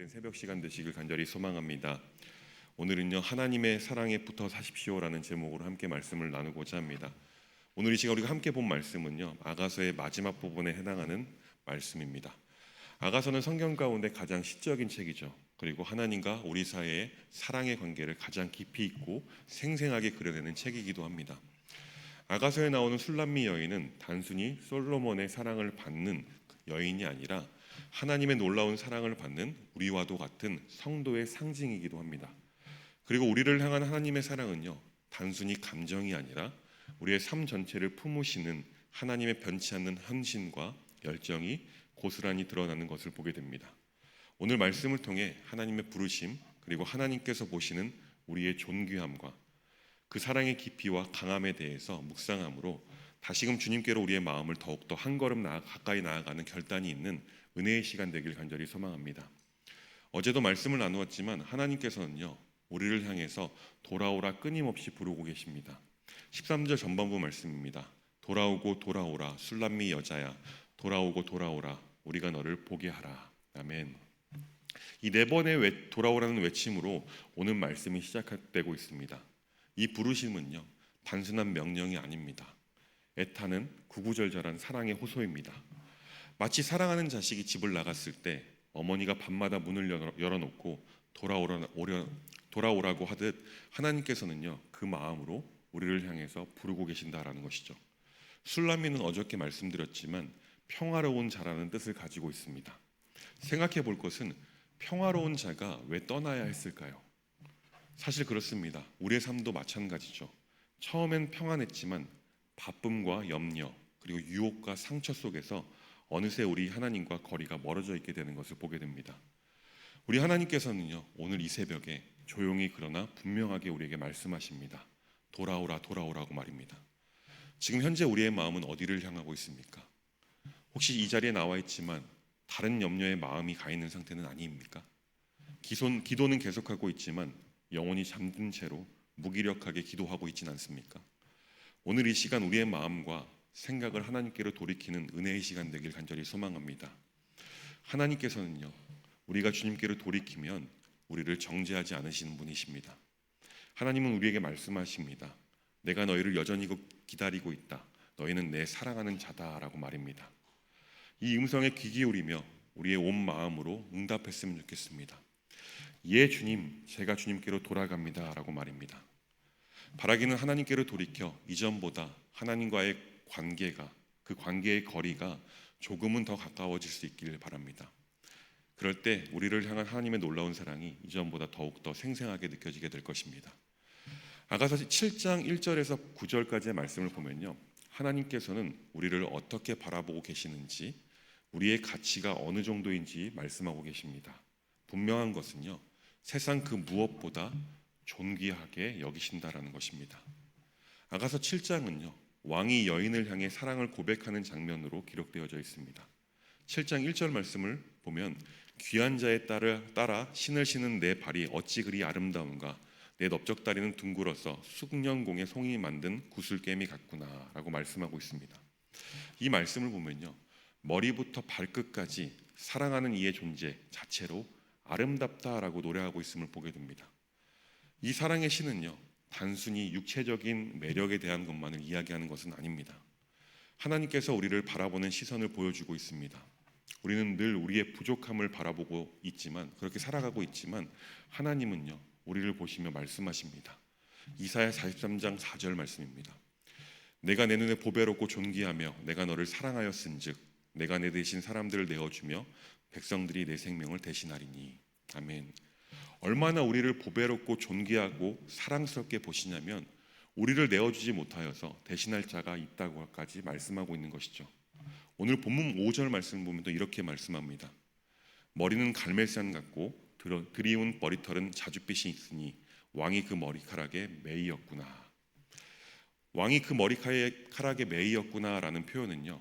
복된 새벽 시간 되시길 간절히 소망합니다. 오늘은요, 하나님의 사랑에 붙어 사십시오라는 제목으로 함께 말씀을 나누고자 합니다. 오늘 이 시간 우리가 함께 본 말씀은요, 아가서의 마지막 부분에 해당하는 말씀입니다. 아가서는 성경 가운데 가장 시적인 책이죠. 그리고 하나님과 우리 사이의 사랑의 관계를 가장 깊이 있고 생생하게 그려내는 책이기도 합니다. 아가서에 나오는 술람미 여인은 단순히 솔로몬의 사랑을 받는 여인이 아니라 하나님의 놀라운 사랑을 받는 우리와도 같은 성도의 상징이기도 합니다. 그리고 우리를 향한 하나님의 사랑은요, 단순히 감정이 아니라 우리의 삶 전체를 품으시는 하나님의 변치 않는 헌신과 열정이 고스란히 드러나는 것을 보게 됩니다. 오늘 말씀을 통해 하나님의 부르심, 그리고 하나님께서 보시는 우리의 존귀함과 그 사랑의 깊이와 강함에 대해서 묵상함으로 다시금 주님께로 우리의 마음을 더욱더 한 걸음 가까이 나아가는 결단이 있는 은혜의 시간 되길 간절히 소망합니다. 어제도 말씀을 나누었지만 하나님께서는요, 우리를 향해서 돌아오라 끊임없이 부르고 계십니다. 13절 전반부 말씀입니다. 돌아오고 돌아오라 술람미 여자야, 돌아오고 돌아오라 우리가 너를 보게 하라. 아멘. 이 네 번의 돌아오라는 외침으로 오늘 말씀이 시작되고 있습니다. 이 부르심은요, 단순한 명령이 아닙니다. 애타는 구구절절한 사랑의 호소입니다. 마치 사랑하는 자식이 집을 나갔을 때 어머니가 밤마다 문을 열어놓고 돌아오라고 하듯 하나님께서는요, 그 마음으로 우리를 향해서 부르고 계신다라는 것이죠. 술람미는 어저께 말씀드렸지만 평화로운 자라는 뜻을 가지고 있습니다. 생각해 볼 것은 평화로운 자가 왜 떠나야 했을까요? 사실 그렇습니다. 우리의 삶도 마찬가지죠. 처음엔 평안했지만 바쁨과 염려, 그리고 유혹과 상처 속에서 어느새 우리 하나님과 거리가 멀어져 있게 되는 것을 보게 됩니다. 우리 하나님께서는요, 오늘 이 새벽에 조용히 그러나 분명하게 우리에게 말씀하십니다. 돌아오라 돌아오라고 말입니다. 지금 현재 우리의 마음은 어디를 향하고 있습니까? 혹시 이 자리에 나와 있지만 다른 염려에 마음이 가 있는 상태는 아닙니까? 기도는 계속하고 있지만 영혼이 잠든 채로 무기력하게 기도하고 있지는 않습니까? 오늘 이 시간 우리의 마음과 생각을 하나님께로 돌이키는 은혜의 시간 되길 간절히 소망합니다. 하나님께서는요, 우리가 주님께로 돌이키면 우리를 정죄하지 않으시는 분이십니다. 하나님은 우리에게 말씀하십니다. 내가 너희를 여전히 기다리고 있다. 너희는 내 사랑하는 자다라고 말입니다. 이 음성에 귀 기울이며 우리의 온 마음으로 응답했으면 좋겠습니다. 예 주님, 제가 주님께로 돌아갑니다 라고 말입니다. 바라기는 하나님께로 돌이켜 이전보다 하나님과의 관계가, 그 관계의 거리가 조금은 더 가까워질 수 있기를 바랍니다. 그럴 때 우리를 향한 하나님의 놀라운 사랑이 이전보다 더욱더 생생하게 느껴지게 될 것입니다. 아가서 7장 1절에서 9절까지의 말씀을 보면요, 하나님께서는 우리를 어떻게 바라보고 계시는지, 우리의 가치가 어느 정도인지 말씀하고 계십니다. 분명한 것은요, 세상 그 무엇보다 존귀하게 여기신다라는 것입니다. 아가서 7장은요, 왕이 여인을 향해 사랑을 고백하는 장면으로 기록되어져 있습니다. 7장 1절 말씀을 보면 귀한 자에 따라 신을 신은 내 발이 어찌 그리 아름다운가, 내 넓적다리는 둥글어서 숙련공의 송이 만든 구슬개미 같구나 라고 말씀하고 있습니다. 이 말씀을 보면요, 머리부터 발끝까지 사랑하는 이의 존재 자체로 아름답다라고 노래하고 있음을 보게 됩니다. 이 사랑의 신은요, 단순히 육체적인 매력에 대한 것만을 이야기하는 것은 아닙니다. 하나님께서 우리를 바라보는 시선을 보여주고 있습니다. 우리는 늘 우리의 부족함을 바라보고 있지만, 그렇게 살아가고 있지만 하나님은요, 우리를 보시며 말씀하십니다. 이사야 43장 4절 말씀입니다. 내가 내 눈에 보배롭고 존귀하며 내가 너를 사랑하였은즉 내가 내 대신 사람들을 내어주며 백성들이 내 생명을 대신하리니. 아멘. 얼마나 우리를 보배롭고 존귀하고 사랑스럽게 보시냐면 우리를 내어주지 못하여서 대신할 자가 있다고까지 말씀하고 있는 것이죠. 오늘 본문 5절 말씀을 보면 또 이렇게 말씀합니다. 머리는 갈멜산 같고 드리운 머리털은 자줏빛이 있으니 왕이 그 머리카락에 매이었구나. 왕이 그 머리카락에 매이었구나라는 표현은요,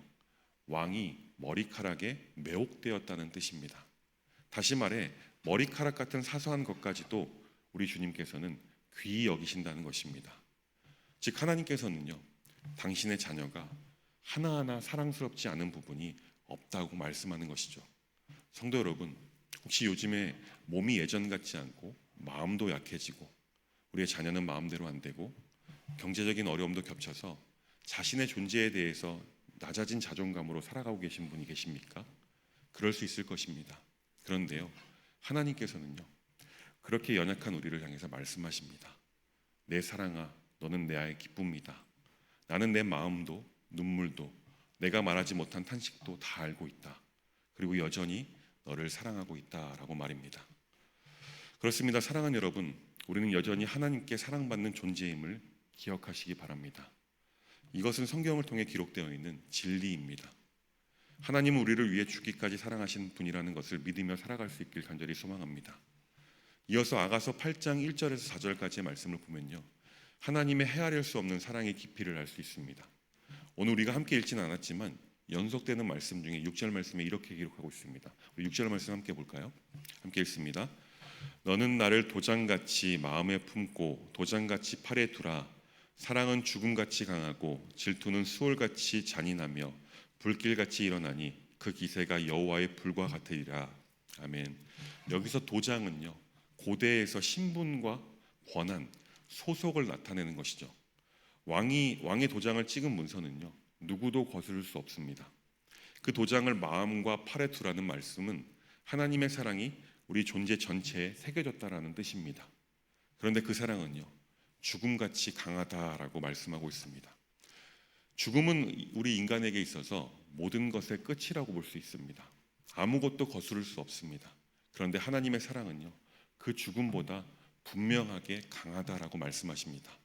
왕이 머리카락에 매혹되었다는 뜻입니다. 다시 말해 머리카락 같은 사소한 것까지도 우리 주님께서는 귀히 여기신다는 것입니다. 즉 하나님께서는요, 당신의 자녀가 하나하나 사랑스럽지 않은 부분이 없다고 말씀하는 것이죠. 성도 여러분, 혹시 요즘에 몸이 예전 같지 않고 마음도 약해지고 우리의 자녀는 마음대로 안 되고 경제적인 어려움도 겹쳐서 자신의 존재에 대해서 낮아진 자존감으로 살아가고 계신 분이 계십니까? 그럴 수 있을 것입니다. 그런데요, 하나님께서는요, 그렇게 연약한 우리를 향해서 말씀하십니다. 내 사랑아, 너는 내 아의 기쁨이다. 나는 내 마음도 눈물도 내가 말하지 못한 탄식도 다 알고 있다. 그리고 여전히 너를 사랑하고 있다라고 말입니다. 그렇습니다. 사랑하는 여러분, 우리는 여전히 하나님께 사랑받는 존재임을 기억하시기 바랍니다. 이것은 성경을 통해 기록되어 있는 진리입니다. 하나님은 우리를 위해 죽기까지 사랑하신 분이라는 것을 믿으며 살아갈 수 있길 간절히 소망합니다. 이어서 아가서 8장 1절에서 4절까지의 말씀을 보면요, 하나님의 헤아릴 수 없는 사랑의 깊이를 알 수 있습니다. 오늘 우리가 함께 읽지는 않았지만 연속되는 말씀 중에 6절 말씀에 이렇게 기록하고 있습니다. 우리 6절 말씀 함께 볼까요? 함께 읽습니다. 너는 나를 도장같이 마음에 품고 도장같이 팔에 두라. 사랑은 죽음같이 강하고 질투는 수월같이 잔인하며 불길같이 일어나니 그 기세가 여호와의 불과 같으리라. 아멘. 여기서 도장은요, 고대에서 신분과 권한, 소속을 나타내는 것이죠. 왕의 도장을 찍은 문서는요, 누구도 거스를 수 없습니다. 그 도장을 마음과 팔에 두라는 말씀은 하나님의 사랑이 우리 존재 전체에 새겨졌다라는 뜻입니다. 그런데 그 사랑은요, 죽음같이 강하다라고 말씀하고 있습니다. 죽음은 우리 인간에게 있어서 모든 것의 끝이라고 볼 수 있습니다. 아무것도 거스를 수 없습니다. 그런데 하나님의 사랑은요, 그 죽음보다 분명하게 강하다라고 말씀하십니다.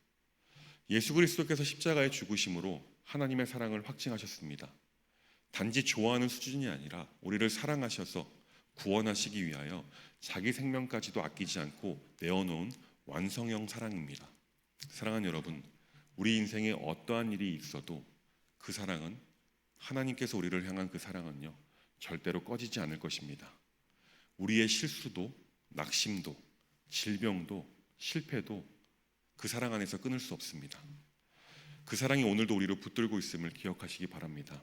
예수 그리스도께서 십자가의 죽으심으로 하나님의 사랑을 확증하셨습니다. 단지 좋아하는 수준이 아니라 우리를 사랑하셔서 구원하시기 위하여 자기 생명까지도 아끼지 않고 내어놓은 완성형 사랑입니다. 사랑하는 여러분, 우리 인생에 어떠한 일이 있어도 그 사랑은, 하나님께서 우리를 향한 그 사랑은요, 절대로 꺼지지 않을 것입니다. 우리의 실수도 낙심도 질병도 실패도 그 사랑 안에서 끊을 수 없습니다. 그 사랑이 오늘도 우리를 붙들고 있음을 기억하시기 바랍니다.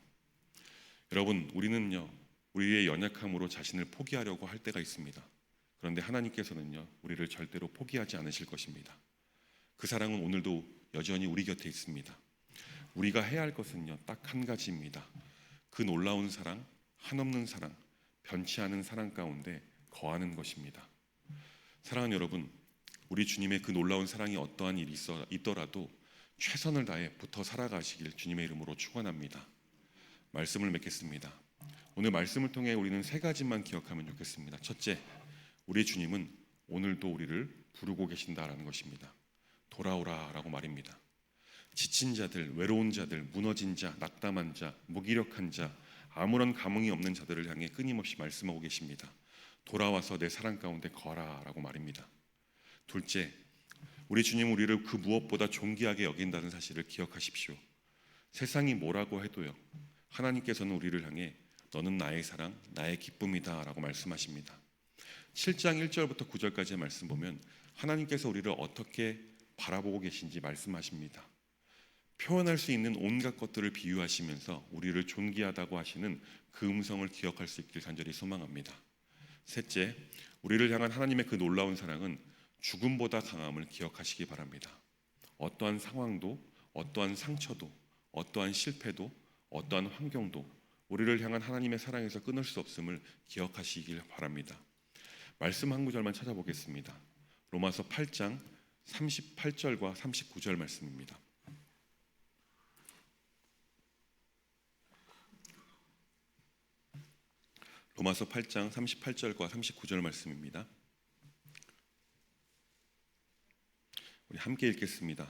여러분, 우리는요, 우리의 연약함으로 자신을 포기하려고 할 때가 있습니다. 그런데 하나님께서는요, 우리를 절대로 포기하지 않으실 것입니다. 그 사랑은 오늘도 여전히 우리 곁에 있습니다. 우리가 해야 할 것은요, 딱 한 가지입니다. 그 놀라운 사랑, 한없는 사랑, 변치 않은 사랑 가운데 거하는 것입니다. 사랑하는 여러분, 우리 주님의 그 놀라운 사랑이 어떠한 일이 있더라도 최선을 다해 붙어 살아가시길 주님의 이름으로 축원합니다. 말씀을 맺겠습니다. 오늘 말씀을 통해 우리는 세 가지만 기억하면 좋겠습니다. 첫째, 우리 주님은 오늘도 우리를 부르고 계신다라는 것입니다. 돌아오라라고 말입니다. 지친 자들, 외로운 자들, 무너진 자, 낙담한 자, 무기력한 자, 아무런 감흥이 없는 자들을 향해 끊임없이 말씀하고 계십니다. 돌아와서 내 사랑 가운데 거라라고 말입니다. 둘째, 우리 주님 우리를 그 무엇보다 존귀하게 여긴다는 사실을 기억하십시오. 세상이 뭐라고 해도요, 하나님께서는 우리를 향해 너는 나의 사랑, 나의 기쁨이다 라고 말씀하십니다. 7장 1절부터 9절까지의 말씀 보면 하나님께서 우리를 어떻게 바라보고 계신지 말씀하십니다. 표현할 수 있는 온갖 것들을 비유하시면서 우리를 존귀하다고 하시는 그 음성을 기억할 수 있길 간절히 소망합니다. 셋째, 우리를 향한 하나님의 그 놀라운 사랑은 죽음보다 강함을 기억하시기 바랍니다. 어떠한 상황도, 어떠한 상처도, 어떠한 실패도, 어떠한 환경도 우리를 향한 하나님의 사랑에서 끊을 수 없음을 기억하시길 바랍니다. 말씀 한 구절만 찾아보겠습니다. 로마서 8장 38절과 39절 말씀입니다. 로마서 8장 38절과 39절 말씀입니다. 우리 함께 읽겠습니다.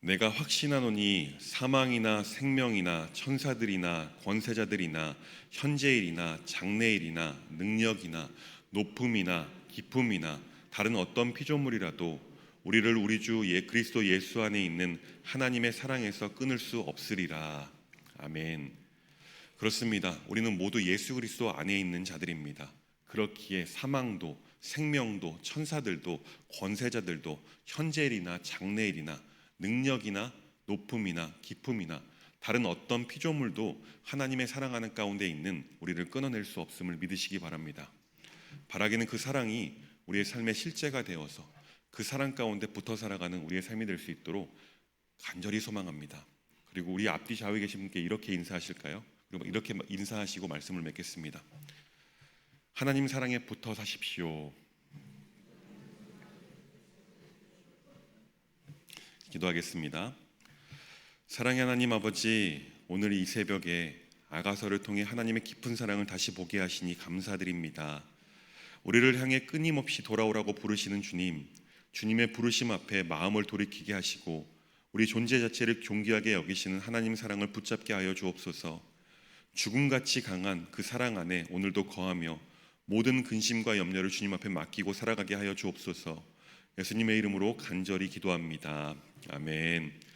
내가 확신하노니 사망이나 생명이나 천사들이나 권세자들이나 현재일이나 장래일이나 능력이나 높음이나 기쁨이나 다른 어떤 피조물이라도 우리를 우리 주 그리스도 예수 안에 있는 하나님의 사랑에서 끊을 수 없으리라. 아멘. 그렇습니다. 우리는 모두 예수 그리스도 안에 있는 자들입니다. 그렇기에 사망도 생명도 천사들도 권세자들도 현재일이나 장래일이나 능력이나 높음이나 기쁨이나 다른 어떤 피조물도 하나님의 사랑하는 가운데 있는 우리를 끊어낼 수 없음을 믿으시기 바랍니다. 바라기는 그 사랑이 우리의 삶의 실제가 되어서 그 사랑 가운데 붙어 살아가는 우리의 삶이 될 수 있도록 간절히 소망합니다. 그리고 우리 앞뒤 좌우에 계신 분께 이렇게 인사하실까요? 그리고 이렇게 인사하시고 말씀을 맺겠습니다. 하나님 사랑에 붙어 사십시오. 기도하겠습니다. 사랑의 하나님 아버지, 오늘 이 새벽에 아가서를 통해 하나님의 깊은 사랑을 다시 보게 하시니 감사드립니다. 우리를 향해 끊임없이 돌아오라고 부르시는 주님, 주님의 부르심 앞에 마음을 돌이키게 하시고 우리 존재 자체를 존귀하게 여기시는 하나님 사랑을 붙잡게 하여 주옵소서. 죽음같이 강한 그 사랑 안에 오늘도 거하며 모든 근심과 염려를 주님 앞에 맡기고 살아가게 하여 주옵소서. 예수님의 이름으로 간절히 기도합니다. 아멘.